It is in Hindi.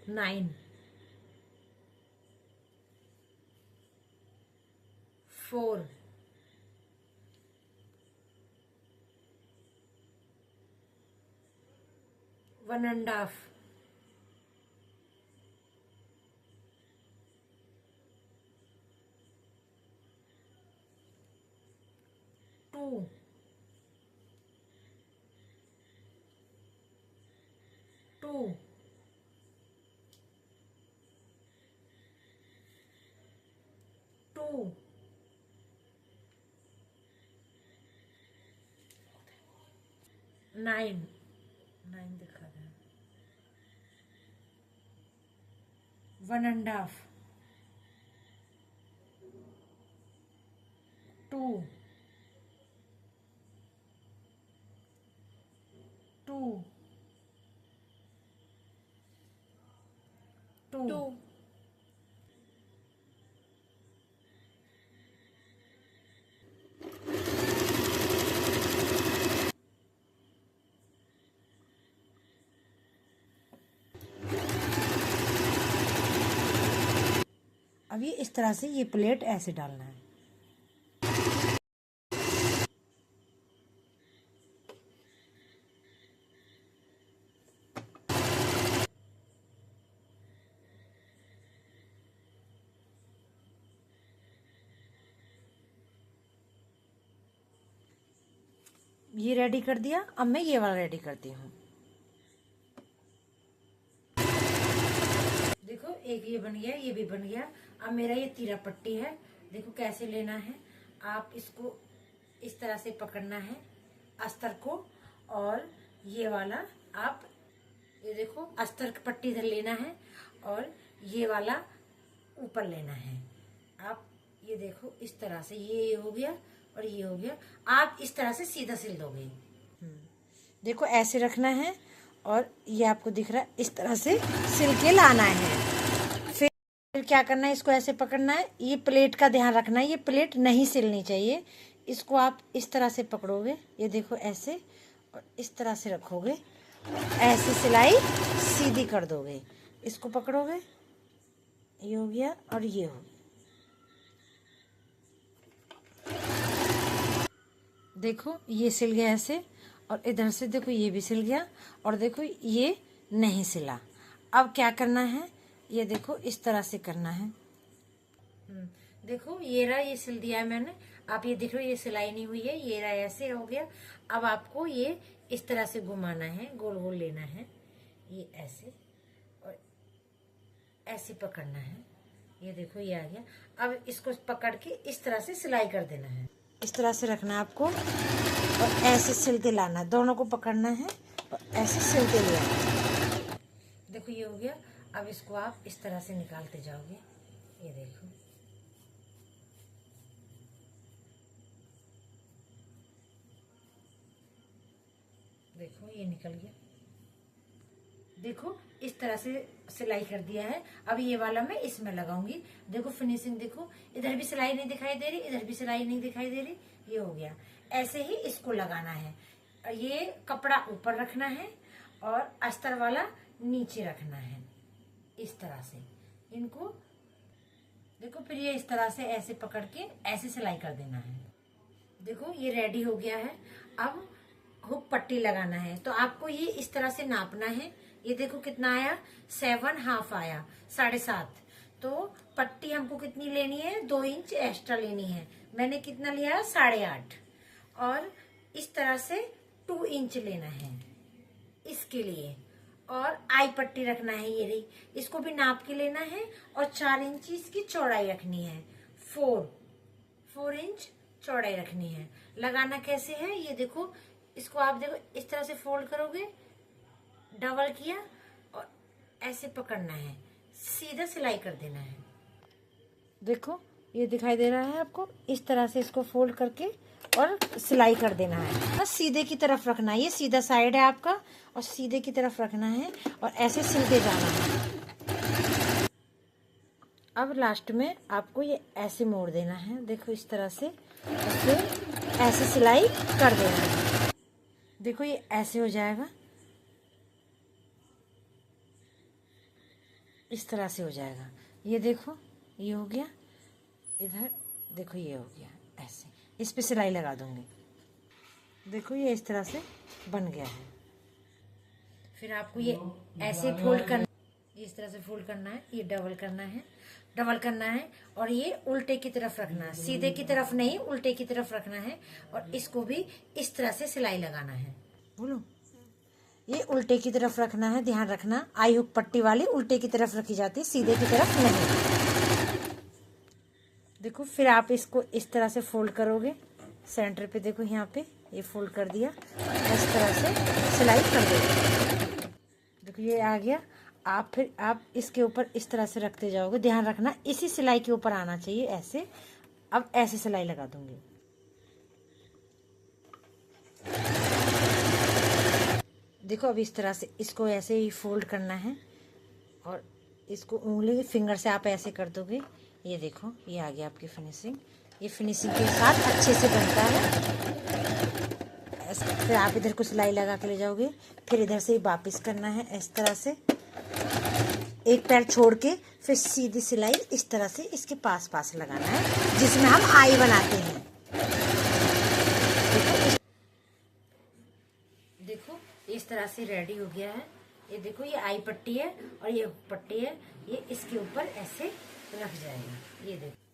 9 4 1.5 2 2 2 9 9 दिखा रहा है 1.5 2 2 2 अब ये इस तरह से ये प्लेट ऐसे डालना है। ये रेडी कर दिया। अब मैं ये वाला रेडी करती हूँ। देखो एक ये बन गया, ये भी बन गया। अब मेरा ये तीरा पट्टी है। देखो कैसे लेना है। आप इसको इस तरह से पकड़ना है अस्तर को, और ये वाला आप ये देखो अस्तर की पट्टी इधर लेना है और ये वाला ऊपर लेना है। आप ये देखो इस तरह से ये हो गया और ये हो गया। आप इस तरह से सीधा सिल दोगे। देखो ऐसे रखना है और ये आपको दिख रहा है, इस तरह से सिल के लाना है। फिर क्या करना है, इसको ऐसे पकड़ना है। ये प्लेट का ध्यान रखना है, ये प्लेट नहीं सिलनी चाहिए। इसको आप इस तरह से पकड़ोगे, ये देखो ऐसे, और इस तरह से रखोगे, ऐसे सिलाई सीधी कर दोगे। इसको पकड़ोगे, ये हो गया और ये हो गया। देखो ये सिल गया ऐसे, और इधर से देखो ये भी सिल गया, और देखो ये नहीं सिला। अब क्या करना है, ये देखो इस तरह से करना है। देखो ये रहा, ये सिल दिया है मैंने। आप ये देखो ये सिलाई नहीं हुई है, ये रहा ऐसे हो गया। अब आपको ये इस तरह से घुमाना है, गोल गोल लेना है, ये ऐसे और ऐसे पकड़ना है। ये देखो ये आ गया। अब इसको पकड़ के इस तरह से सिलाई कर देना है। इस तरह से रखना है आपको और ऐसे सिलते लाना है। दोनों को पकड़ना है और ऐसे सिलते ले आना है। देखो ये हो गया। अब इसको आप इस तरह से निकालते जाओगे। ये देखो देखो ये निकल गया। देखो इस तरह से सिलाई कर दिया है। अब ये वाला मैं इसमें लगाऊंगी। देखो फिनिशिंग देखो, इधर भी सिलाई नहीं दिखाई दे रही, इधर भी सिलाई नहीं दिखाई दे रही। ये हो गया। ऐसे ही इसको लगाना है। ये कपड़ा ऊपर रखना है और अस्तर वाला नीचे रखना है, इस तरह से इनको। देखो फिर ये इस तरह से ऐसे पकड़ के ऐसे सिलाई कर देना है। देखो ये रेडी हो गया है। अब हुक पट्टी लगाना है, तो आपको ये इस तरह से नापना है। ये देखो कितना आया, 7.5 आया, 7.5। तो पट्टी हमको कितनी लेनी है, 2 इंच एक्स्ट्रा लेनी है। मैंने कितना लिया, 8.5। और इस तरह से 2 इंच लेना है इसके लिए। और आई पट्टी रखना है, ये रही, इसको भी नाप के लेना है। और 4 इंच इसकी चौड़ाई रखनी है। 4 इंच चौड़ाई रखनी है। लगाना कैसे है, ये देखो, इसको आप देखो इस तरह से फोल्ड करोगे, डबल किया और ऐसे पकड़ना है, सीधा सिलाई कर देना है। देखो ये दिखाई दे रहा है आपको, इस तरह से इसको फोल्ड करके और सिलाई कर देना है। बस सीधे की तरफ रखना है, ये सीधा साइड है आपका, और सीधे की तरफ रखना है और ऐसे सिलते जाना है। अब लास्ट में आपको ये ऐसे मोड़ देना है। देखो इस तरह से, फिर ऐसे सिलाई कर देना है। देखो ये ऐसे हो जाएगा। इस तरह से हो जाएगा। ये देखो ये हो गया, इधर देखो ये हो गया। ऐसे इस पे सिलाई लगा दूंगी। देखो ये इस तरह से बन गया है। फिर आपको ये ऐसे फोल्ड करना, इस तरह से फोल्ड करना है, ये डबल करना है, डबल करना है और ये उल्टे की तरफ रखना है, सीधे की तरफ नहीं उल्टे की तरफ रखना है। और इसको भी इस तरह से सिलाई लगाना है। बोलो, ये उल्टे की तरफ रखना है, ध्यान रखना। आई हुक पट्टी वाली उल्टे की तरफ रखी जाती है, सीधे की तरफ नहीं। देखो फिर आप इसको इस तरह से फोल्ड करोगे, सेंटर पे देखो यहाँ पे ये फोल्ड कर दिया, इस तरह से सिलाई कर दो। देखो ये आ गया। फिर आप इसके ऊपर इस तरह से रखते जाओगे, ध्यान रखना इसी सिलाई के ऊपर आना चाहिए ऐसे। अब ऐसे सिलाई लगा दूंगी। देखो अब इस तरह से इसको ऐसे ही फोल्ड करना है और इसको उंगली फिंगर से आप ऐसे कर दोगे। ये देखो ये आ गया आपकी फिनिशिंग। ये फिनिशिंग के साथ अच्छे से बनता है। फिर आप इधर को सिलाई लगा के ले जाओगे, फिर इधर से वापस करना है इस तरह से, एक पैर छोड़ के फिर सीधी सिलाई इस तरह से इसके पास पास लगाना है, जिसमें हम आई बनाते हैं। देखो इस तरह से रेडी हो गया है। ये देखो ये आई पट्टी है और ये पट्टी है, ये इसके ऊपर ऐसे रख जाएगा। ये देखो।